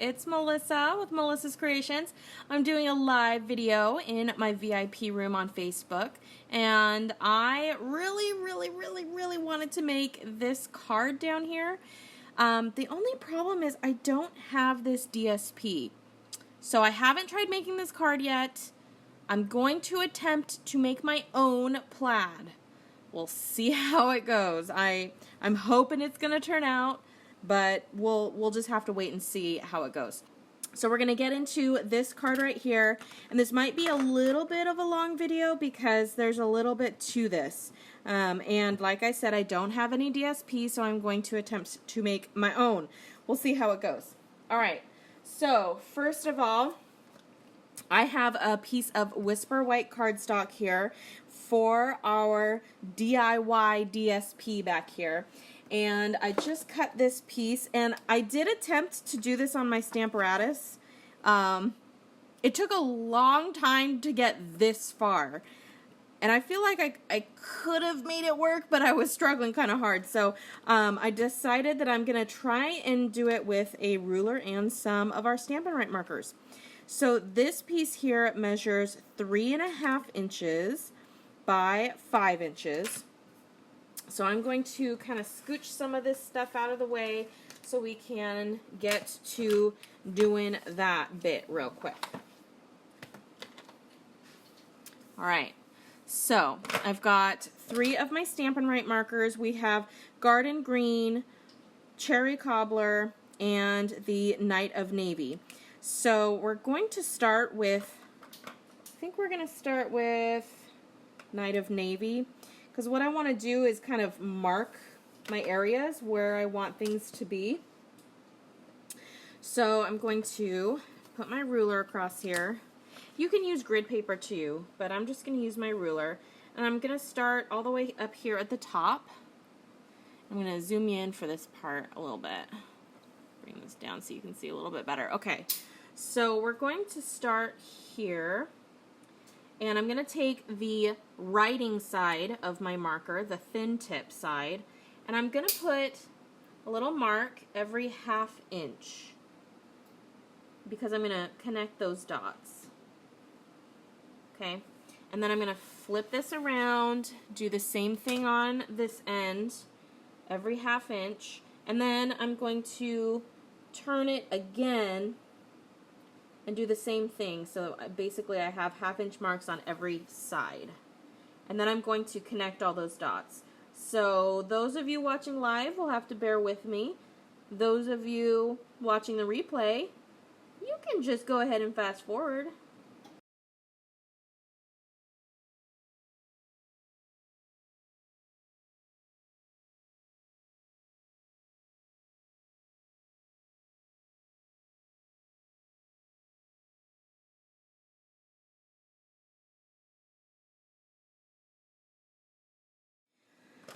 it's Melissa with Melissa's Creations. I'm doing a live video in my VIP room on Facebook, and I really wanted to make this card down here. The only problem is I don't have this DSP, so I haven't tried making this card yet. I'm going to attempt to make my own plaid. We'll see how it goes. I'm hoping it's gonna turn out, but we'll just have to wait and see how it goes. So we're gonna get into this card right here, and this might be a little bit of a long video because there's a little bit to this. And like I said, I don't have any DSP, so I'm going to attempt to make my own. We'll see how it goes. All right, so first of all, I have a piece of Whisper White cardstock here for our DIY DSP back here. And I just cut this piece, and I did attempt to do this on my Stamparatus. It took a long time to get this far. And I feel like I could have made it work, but I was struggling kind of hard. So I decided that I'm going to try and do it with a ruler and some of our Stampin' Right markers. So this piece here measures 3.5 inches by 5 inches. So I'm going to kind of scooch some of this stuff out of the way so we can get to doing that bit real quick. All right, so I've got 3 of my Stampin' Right markers. We have Garden Green, Cherry Cobbler, and the Night of Navy. So we're going to start with, I think we're going to start with Night of Navy, because what I want to do is kind of mark my areas where I want things to be. So I'm going to put my ruler across here. You can use grid paper too, but I'm just going to use my ruler. And I'm going to start all the way up here at the top. I'm going to zoom you in for this part a little bit. Bring this down so you can see a little bit better. Okay, so we're going to start here. And I'm going to take the writing side of my marker, the thin tip side, and I'm going to put a little mark every 1/2 inch because I'm going to connect those dots. Okay, and then I'm going to flip this around, do the same thing on this end, every 1/2 inch, and then I'm going to turn it again and do the same thing. So basically I have 1/2 inch marks on every side. And then I'm going to connect all those dots. So those of you watching live will have to bear with me. Those of you watching the replay, you can just go ahead and fast forward.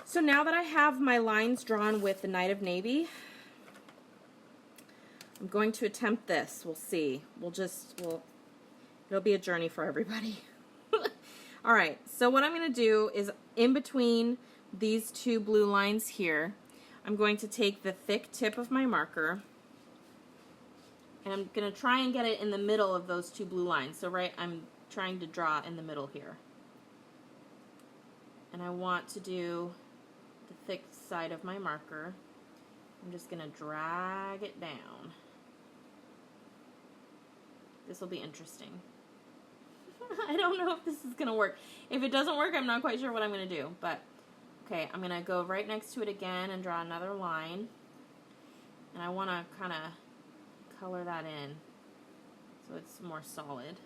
So now that I have my lines drawn with the Night of Navy, I'm going to attempt this. We'll see. It'll be a journey for everybody. All right, so what I'm going to do is in between these 2 blue lines here, I'm going to take the thick tip of my marker, and I'm going to try and get it in the middle of those 2 blue lines. So I'm trying to draw in the middle here. And I want to do the thick side of my marker. I'm just going to drag it down. This will be interesting. I don't know if this is going to work. If it doesn't work, I'm not quite sure what I'm going to do. But, okay, I'm going to go right next to it again and draw another line. And I want to kind of color that in so it's more solid.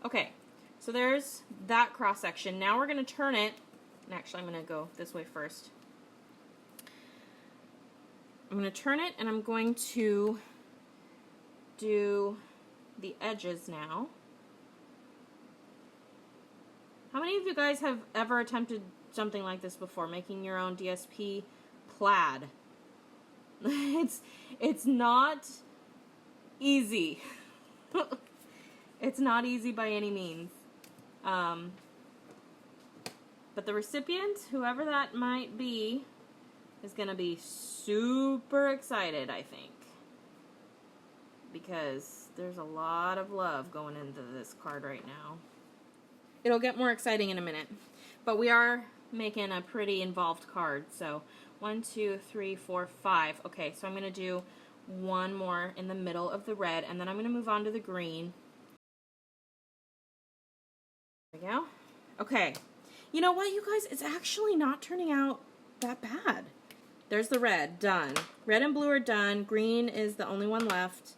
Okay, so there's that cross section. Now we're going to turn it, and actually I'm going to go this way first. I'm going to turn it, and I'm going to do the edges now. How many of you guys have ever attempted something like this before, making your own DSP plaid? It's not easy. It's not easy by any means. But the recipient, whoever that might be, is going to be super excited, I think. Because there's a lot of love going into this card right now. It'll get more exciting in a minute. But we are making a pretty involved card. So 1, 2, 3, 4, 5. Okay, so I'm going to do one more in the middle of the red, and then I'm going to move on to the green. There we go. Okay. You know what, you guys? It's actually not turning out that bad. There's the red. Done. Red and blue are done. Green is the only one left.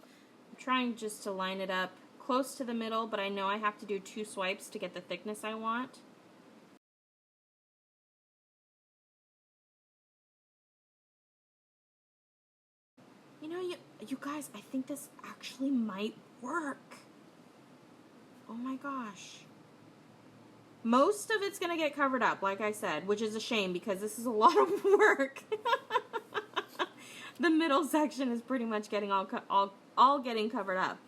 I'm trying just to line it up close to the middle, but I know I have to do 2 swipes to get the thickness I want. You know, you guys, I think this actually might work. Oh my gosh. Most of it's going to get covered up, like I said, which is a shame because this is a lot of work. The middle section is pretty much getting all getting covered up.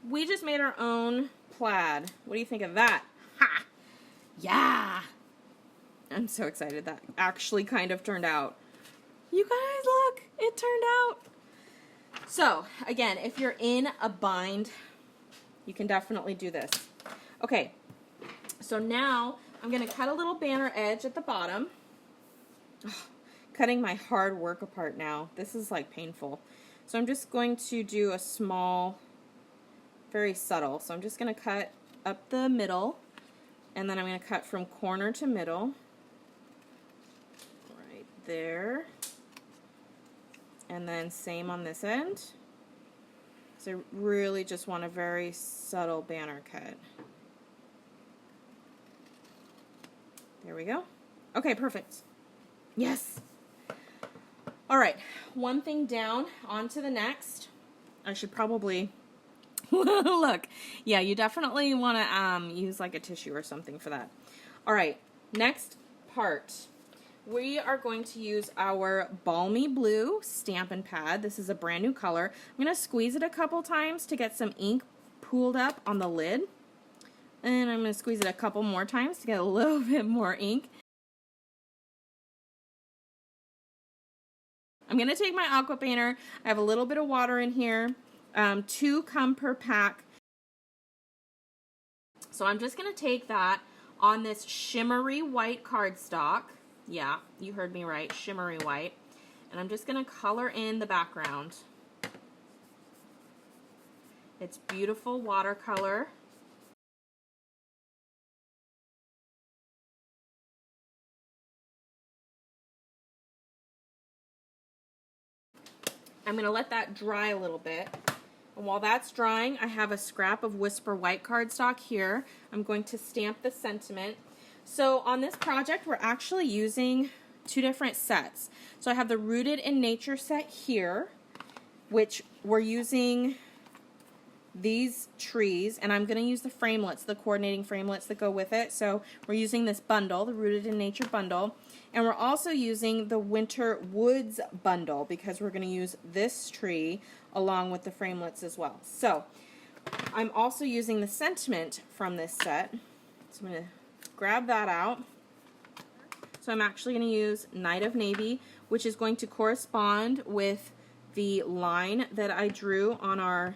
We just made our own plaid. What do you think of that? Ha! Yeah! I'm so excited that actually kind of turned out. You guys, look! It turned out! So, again, if you're in a bind, you can definitely do this. Okay, so now I'm going to cut a little banner edge at the bottom. Oh, cutting my hard work apart now. This is like painful. So I'm just going to do a small, very subtle. So I'm just going to cut up the middle, and then I'm going to cut from corner to middle. Right there. And then same on this end. So I really just want a very subtle banner cut. There we go. Okay, perfect. Yes. All right, one thing down, on to the next. I should probably look. Yeah, you definitely want to use like a tissue or something for that. All right, next part. We are going to use our Balmy Blue Stampin' Pad. This is a brand new color. I'm going to squeeze it a couple times to get some ink pooled up on the lid. And I'm going to squeeze it a couple more times to get a little bit more ink. I'm going to take my aqua painter. I have a little bit of water in here. 2 come per pack. So I'm just going to take that on this shimmery white cardstock. Yeah, you heard me right, shimmery white. And I'm just going to color in the background. It's beautiful watercolor. I'm going to let that dry a little bit. And while that's drying, I have a scrap of Whisper white cardstock here. I'm going to stamp the sentiment. So on this project, we're actually using 2 different sets. So I have the Rooted in Nature set here, which we're using these trees, and I'm going to use the framelits, the coordinating framelits that go with it. So we're using this bundle, the Rooted in Nature bundle, and we're also using the Winter Woods bundle because we're going to use this tree along with the framelits as well. So I'm also using the sentiment from this set. So I'm going to grab that out. So I'm actually going to use Night of Navy, which is going to correspond with the line that I drew on our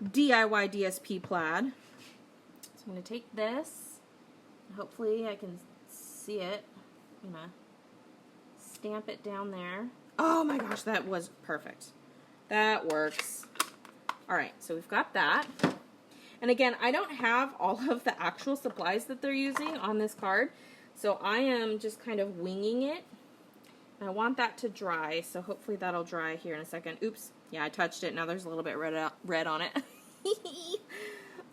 DIY DSP plaid. So I'm going to take this. Hopefully I can see it. I'm going to stamp it down there. Oh my gosh, that was perfect. That works. Alright, so we've got that. And again, I don't have all of the actual supplies that they're using on this card, so I am just kind of winging it. And I want that to dry, so hopefully that'll dry here in a second. Oops, yeah, I touched it. Now there's a little bit red on it.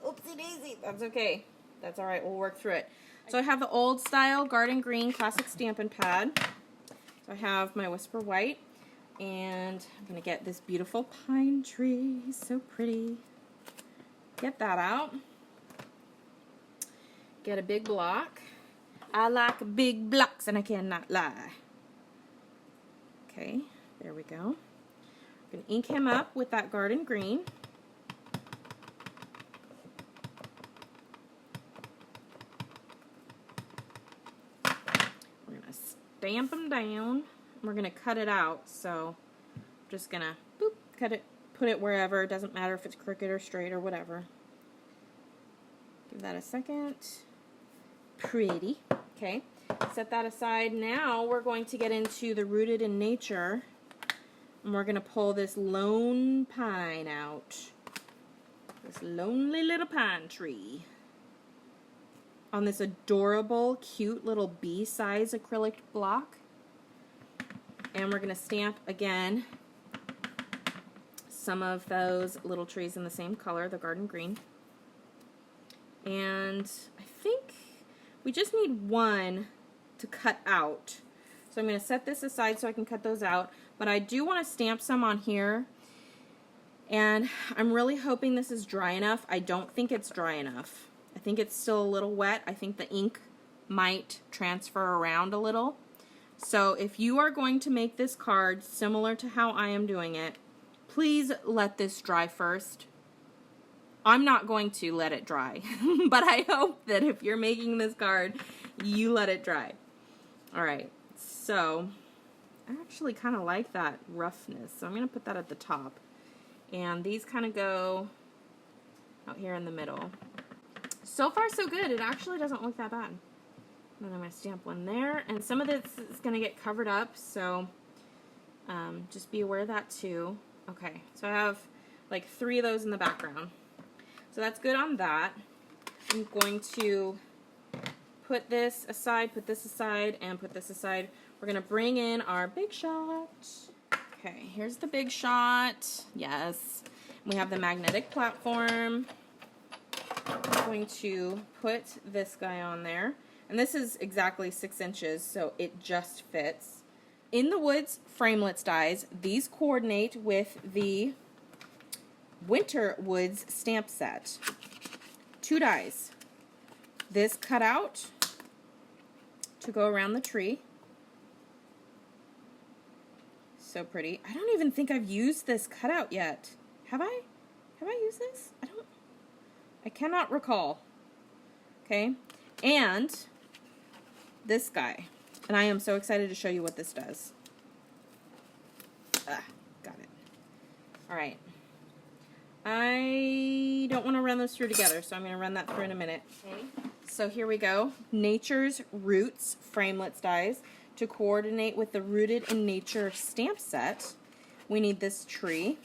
Oopsie daisy. That's okay. That's alright, we'll work through it. So I have the old style Garden Green Classic Stampin' Pad. So I have my Whisper White, and I'm going to get this beautiful pine tree. So pretty. Get that out. Get a big block. I like big blocks and I cannot lie. Okay, there we go. I'm going to ink him up with that garden green. We're going to stamp him down. We're going to cut it out, so I'm just going to boop, cut it, put it wherever. It doesn't matter if it's crooked or straight or whatever. Give that a second. Pretty. Okay, set that aside. Now we're going to get into the rooted in nature, and we're going to pull this lone pine out. This lonely little pine tree. On this adorable, cute little bee-size acrylic block. And we're going to stamp again some of those little trees in the same color, the garden green. And I think we just need one to cut out. So I'm going to set this aside so I can cut those out. But I do want to stamp some on here. And I'm really hoping this is dry enough. I don't think it's dry enough. I think it's still a little wet. I think the ink might transfer around a little. So if you are going to make this card similar to how I am doing it, please let this dry first. I'm not going to let it dry, but I hope that if you're making this card, you let it dry. Alright, so I actually kind of like that roughness, so I'm going to put that at the top. And these kind of go out here in the middle. So far so good, it actually doesn't look that bad. And then I'm going to stamp one there, and some of this is going to get covered up, so just be aware of that too. Okay, so I have like 3 of those in the background. So that's good on that. I'm going to put this aside, and put this aside. We're going to bring in our big shot. Okay, here's the big shot. Yes. We have the magnetic platform. I'm going to put this guy on there. And this is exactly 6 inches, so it just fits. In the Woods Framelits dies, these coordinate with the Winter Woods stamp set. 2 dies. This cut out to go around the tree. So pretty. I don't even think I've used this cutout yet. Have I? Have I used this? I cannot recall. Okay. And this guy. And I am so excited to show you what this does. Got it. Alright. I don't want to run those through together, so I'm going to run that through in a minute. Okay. So here we go. Nature's Roots Framelits dies. To coordinate with the Rooted in Nature stamp set, we need this tree.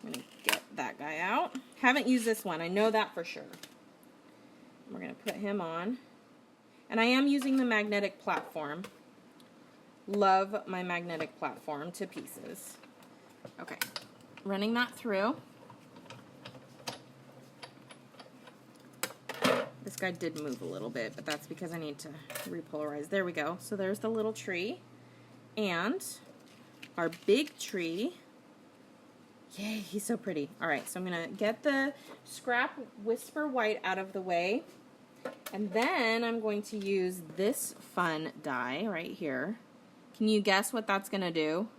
I'm going to get that guy out. Haven't used this one. I know that for sure. We're going to put him on. And I am using the magnetic platform. Love my magnetic platform to pieces. Okay. Running that through. This guy did move a little bit, but that's because I need to repolarize. There we go. So there's the little tree. And our big tree. Yay, he's so pretty. Alright, so I'm going to get the scrap Whisper White out of the way. And then I'm going to use this fun die right here. Can you guess what that's going to do?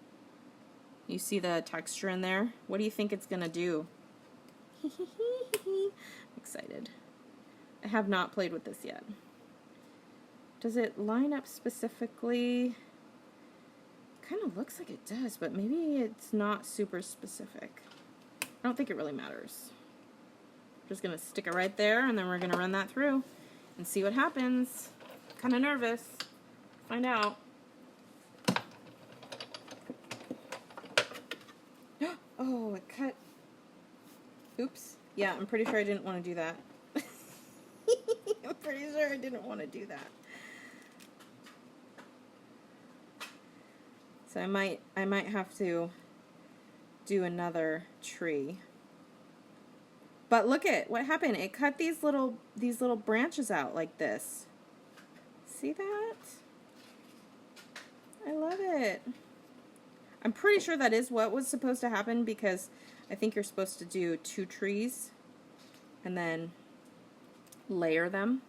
You see the texture in there? What do you think it's going to do? Excited. I have not played with this yet. Does it line up specifically? Kind of looks like it does, but maybe it's not super specific. I don't think it really matters. Just going to stick it right there, and then we're going to run that through and see what happens. Kind of nervous. Find out. Oh, it cut. Oops. Yeah, I'm pretty sure I didn't want to do that. I'm pretty sure I didn't want to do that. So I might have to do another tree. But look at what happened. It cut these little branches out like this. See that? I love it. I'm pretty sure that is what was supposed to happen, because I think you're supposed to do 2 trees and then layer them.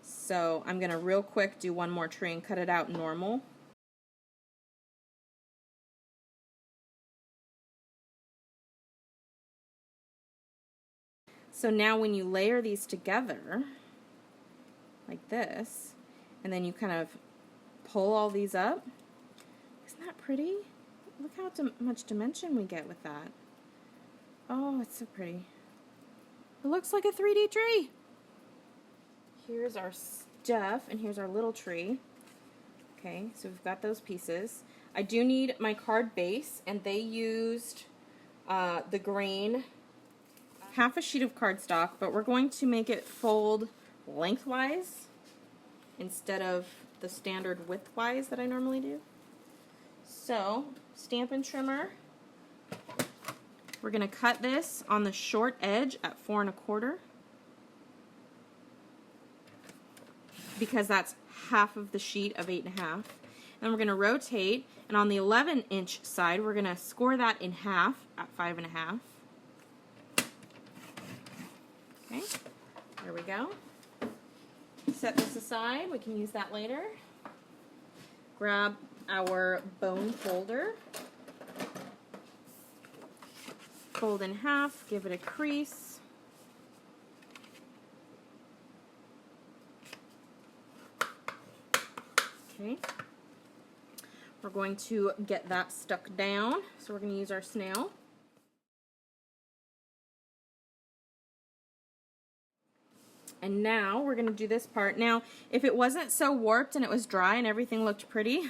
So I'm going to real quick do one more tree and cut it out normal. So now when you layer these together, like this, and then you kind of pull all these up, isn't that pretty? Look how much dimension we get with that. Oh, it's so pretty. It looks like a 3D tree. Here's our stuff, and here's our little tree. Okay, so we've got those pieces. I do need my card base, and they used the grain, half a sheet of cardstock, but we're going to make it fold lengthwise instead of the standard widthwise that I normally do. So, Stampin' trimmer. We're going to cut this on the short edge at 4 1/4 because that's half of the sheet of 8 1/2. And we're going to rotate, and on the 11-inch side, we're going to score that in half at 5 1/2. Okay, there we go. Set this aside. We can use that later. Grab our bone folder. Fold in half, give it a crease. Okay. We're going to get that stuck down, so we're going to use our snail. And now we're going to do this part. Now, if it wasn't so warped and it was dry and everything looked pretty,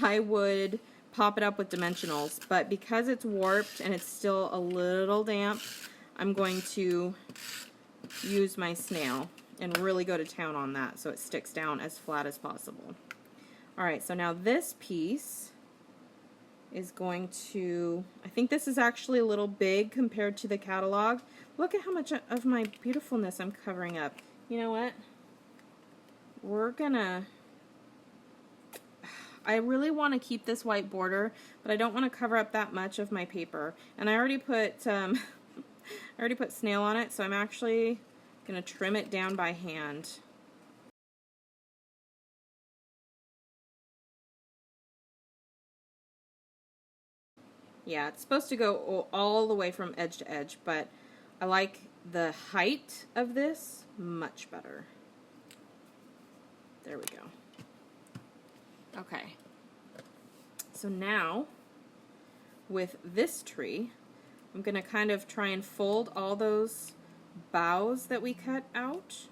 I would pop it up with dimensionals. But because it's warped and it's still a little damp, I'm going to use my snail and really go to town on that so it sticks down as flat as possible. Alright, so now this piece is going to, I think this is actually a little big compared to the catalog. Look at how much of my beautifulness I'm covering up. You know what? We're gonna, I really want to keep this white border, but I don't want to cover up that much of my paper. And I already put snail on it, so I'm actually gonna trim it down by hand. Yeah, it's supposed to go all the way from edge to edge, but I like the height of this much better. There we go. Okay. So now, with this tree, I'm going to kind of try and fold all those boughs that we cut out.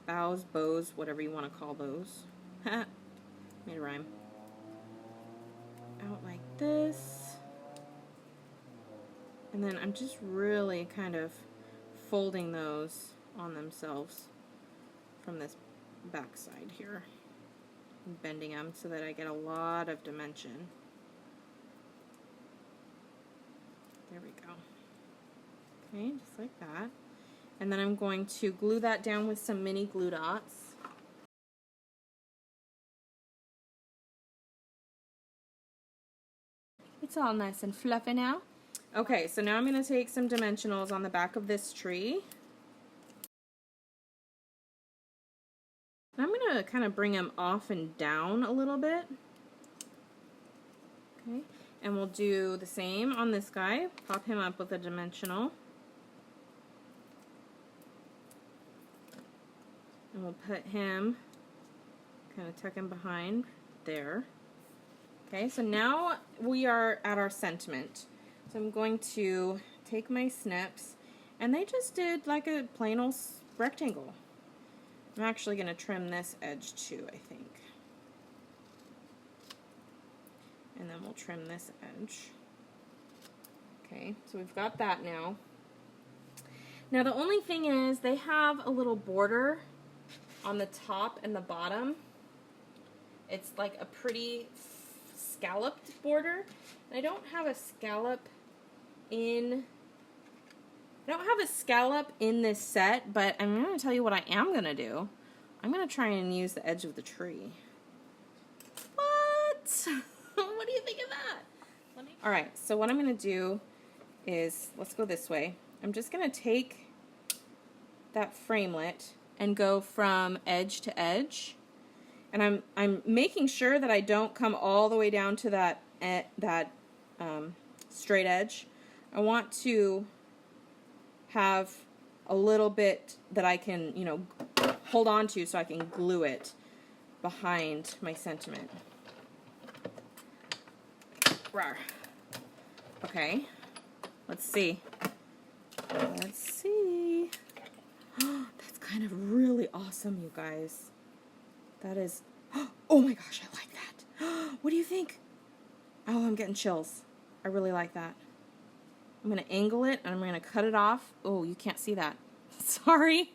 Boughs, bows, whatever you want to call those. Made a rhyme. Out like this. And then I'm just really kind of folding those on themselves from this back side here. And bending them so that I get a lot of dimension. There we go. Okay, just like that. And then I'm going to glue that down with some mini glue dots. It's all nice and fluffy now. Okay, so now I'm going to take some dimensionals on the back of this tree. And I'm going to kind of bring them off and down a little bit. Okay, and we'll do the same on this guy. Pop him up with a dimensional. And we'll put him, kind of tuck him behind there. Okay, so now we are at our sentiment. So I'm going to take my snips, and they just did like a plain old rectangle. I'm actually going to trim this edge too, I think. And then we'll trim this edge. Okay, so we've got that now. Now the only thing is they have a little border on the top and the bottom. It's like a pretty scalloped border. I don't have a scallop in this set, but I'm going to tell you what I am going to do. I'm going to try and use the edge of the tree. What? What do you think of that? Alright, so what I'm going to do is, let's go this way. I'm just going to take that framelit and go from edge to edge. And I'm making sure that I don't come all the way down to that straight edge. I want to have a little bit that I can, you know, hold on to so I can glue it behind my sentiment. Rawr. Okay, let's see. Let's see. That's kind of really awesome, you guys. That is, oh my gosh, I like that. What do you think? Oh, I'm getting chills. I really like that. I'm going to angle it and I'm going to cut it off. Oh, you can't see that. Sorry.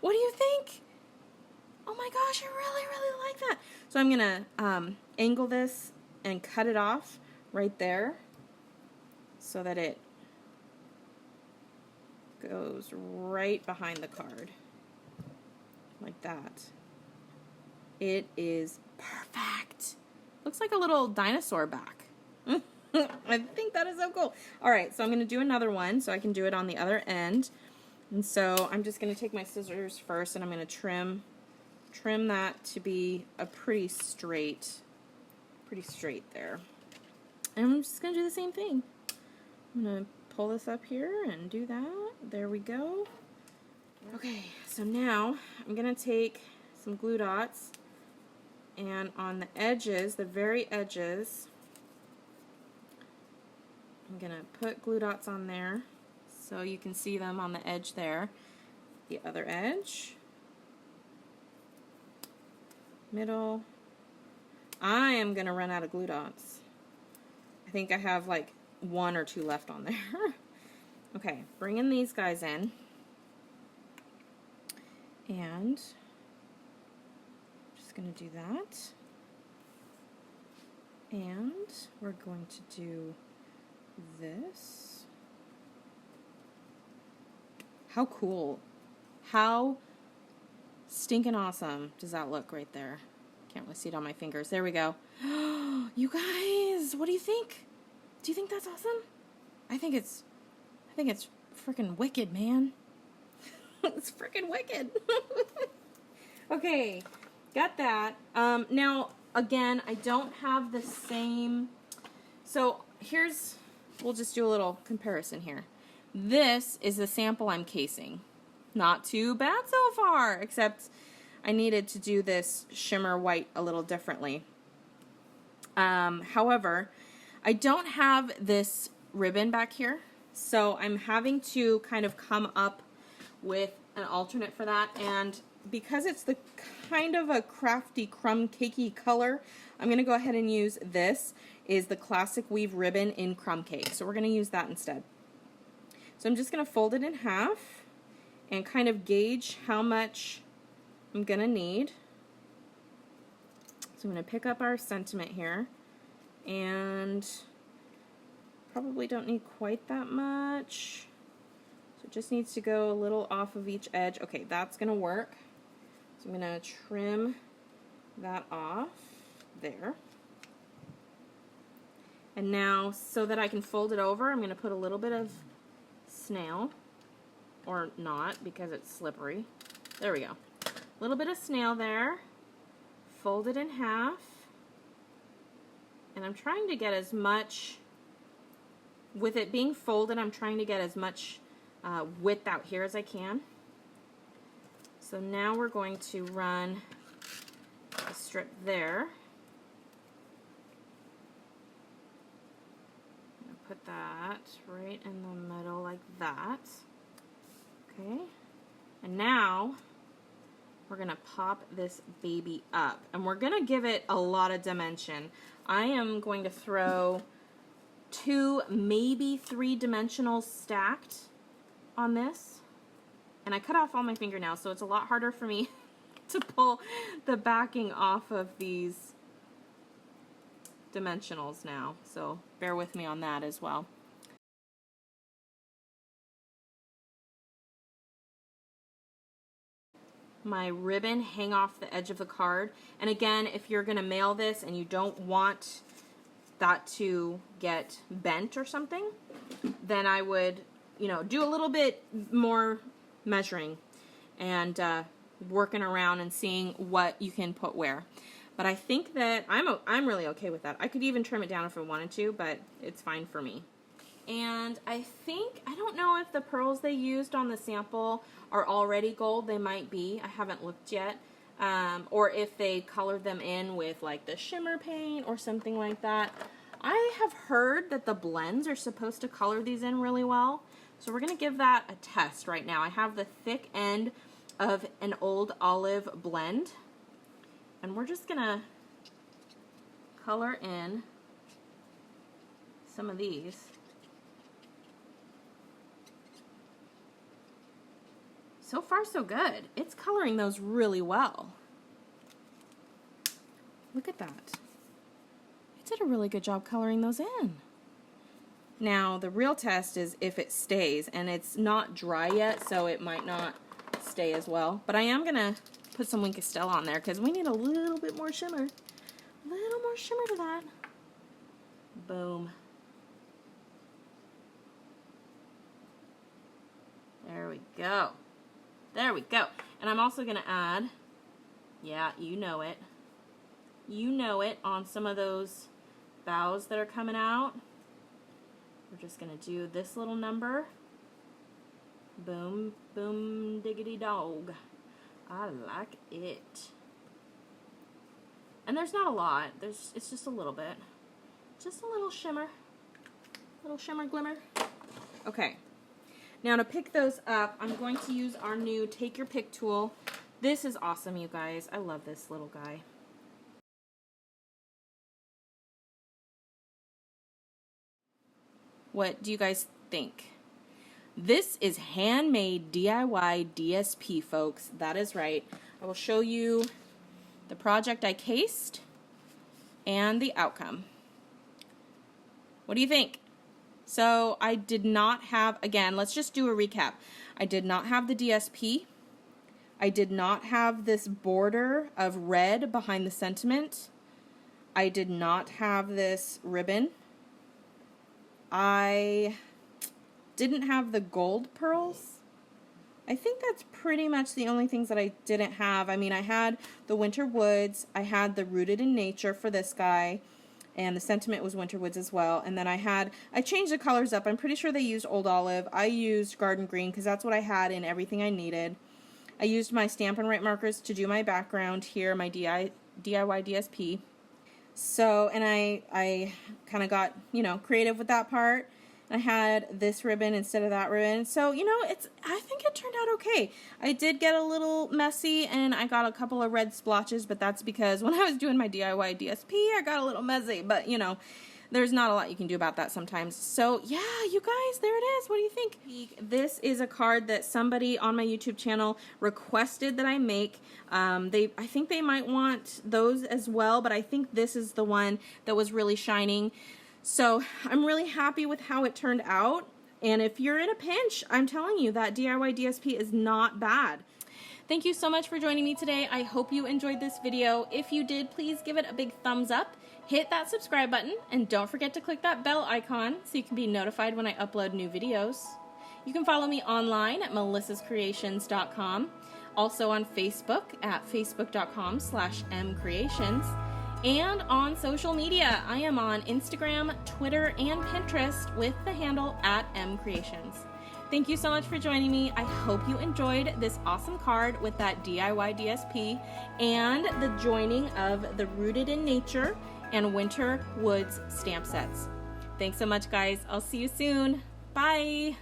What do you think? Oh my gosh, I really, really like that. So I'm going to angle this and cut it off right there so that it goes right behind the card. Like that. It is perfect. Looks like a little dinosaur back. I think that is so cool. Alright, so I'm going to do another one so I can do it on the other end. And so I'm just going to take my scissors first and I'm going to trim that to be a pretty straight there. And I'm just going to do the same thing. I'm going to pull this up here and do that. There we go. Okay, so now I'm going to take some glue dots and on the edges, the very edges, I'm going to put glue dots on there so you can see them on the edge there. The other edge, middle. I am going to run out of glue dots. I think I have like 1 or 2 left on there. Okay, bringing these guys in. And just going to do that. And we're going to do this. How cool. How stinking awesome does that look right there? Can't really see it on my fingers. There we go. You guys, what do you think? Do you think that's awesome? I think it's freaking wicked, man. It's freaking wicked. Okay, got that. Now, again, I don't have the same. So we'll just do a little comparison here. This is the sample I'm casing. Not too bad so far, except I needed to do this shimmer white a little differently. However, I don't have this ribbon back here, so I'm having to kind of come up with an alternate for that, and because it's the kind of a crafty crumb cakey color, I'm going to go ahead and use this. Is the Classic Weave ribbon in Crumb Cake, so we're going to use that instead. So I'm just going to fold it in half and kind of gauge how much I'm going to need. So I'm going to pick up our sentiment here, and probably don't need quite that much. So it just needs to go a little off of each edge. Okay, that's going to work. So I'm going to trim that off there. And now, so that I can fold it over, I'm going to put a little bit of snail, or not because it's slippery. There we go. A little bit of snail there. Fold it in half. And I'm trying to get as much, with it being folded, I'm trying to get as much width out here as I can. So now we're going to run a strip there. Put that right in the middle like that. Okay. And now we're going to pop this baby up. And we're going to give it a lot of dimension. I am going to throw 2, maybe 3 dimensionals stacked on this. And I cut off all my fingernails, so it's a lot harder for me to pull the backing off of these dimensionals now, so bear with me on that as well. My ribbon hang off the edge of the card, and again, if you're going to mail this and you don't want that to get bent or something, then I would, you know, do a little bit more measuring and working around and seeing what you can put where. But I think that I'm really okay with that. I could even trim it down if I wanted to, but it's fine for me. And I don't know if the pearls they used on the sample are already gold. They might be. I haven't looked yet. Or if they colored them in with like the shimmer paint or something like that. I have heard that the blends are supposed to color these in really well. So we're going to give that a test right now. I have the thick end of an Old Olive blend. And we're just going to color in some of these. So far, so good. It's coloring those really well. Look at that. It did a really good job coloring those in. Now, the real test is if it stays, and it's not dry yet, so it might not stay as well. But I am going to put some Wink of Stella on there because we need a little bit more shimmer. A little more shimmer to that. Boom. There we go. There we go. And I'm also going to add, yeah, you know it, on some of those boughs that are coming out. We're just going to do this little number. Boom, boom, diggity dog. I like it. And there's not a lot. It's just a little bit. Just a little shimmer. Little shimmer glimmer. Okay. Now to pick those up, I'm going to use our new Take Your Pick tool. This is awesome, you guys. I love this little guy. What do you guys think? This is handmade DIY DSP, folks. That is right. I will show you the project I cased and the outcome. What do you think? So I did not have, again, let's just do a recap. I did not have the DSP. I did not have this border of red behind the sentiment. I did not have this ribbon. I didn't have the gold pearls. I think that's pretty much the only things that I didn't have. I mean, I had the Winter Woods. I had the Rooted in Nature for this guy. And the sentiment was Winter Woods as well. And then I changed the colors up. I'm pretty sure they used Old Olive. I used Garden Green because that's what I had in everything I needed. I used my Stampin' Right markers to do my background here, my DIY DSP. So, and I kind of got, creative with that part. I had this ribbon instead of that ribbon. So, I think it turned out okay. I did get a little messy and I got a couple of red splotches, but that's because when I was doing my DIY DSP, I got a little messy. But, there's not a lot you can do about that sometimes. So, yeah, you guys, there it is. What do you think? This is a card that somebody on my YouTube channel requested that I make. I think they might want those as well, but I think this is the one that was really shining. So I'm really happy with how it turned out. And if you're in a pinch, I'm telling you that DIY DSP is not bad. Thank you so much for joining me today. I hope you enjoyed this video. If you did, please give it a big thumbs up. Hit that subscribe button and don't forget to click that bell icon so you can be notified when I upload new videos. You can follow me online at melissascreations.com. Also on Facebook at facebook.com/MKre8tions. And on social media, I am on Instagram, Twitter, and Pinterest with the handle at MKre8tions. Thank you so much for joining me. I hope you enjoyed this awesome card with that DIY DSP and the joining of the Rooted in Nature and Winter Woods stamp sets. Thanks so much, guys. I'll see you soon. Bye.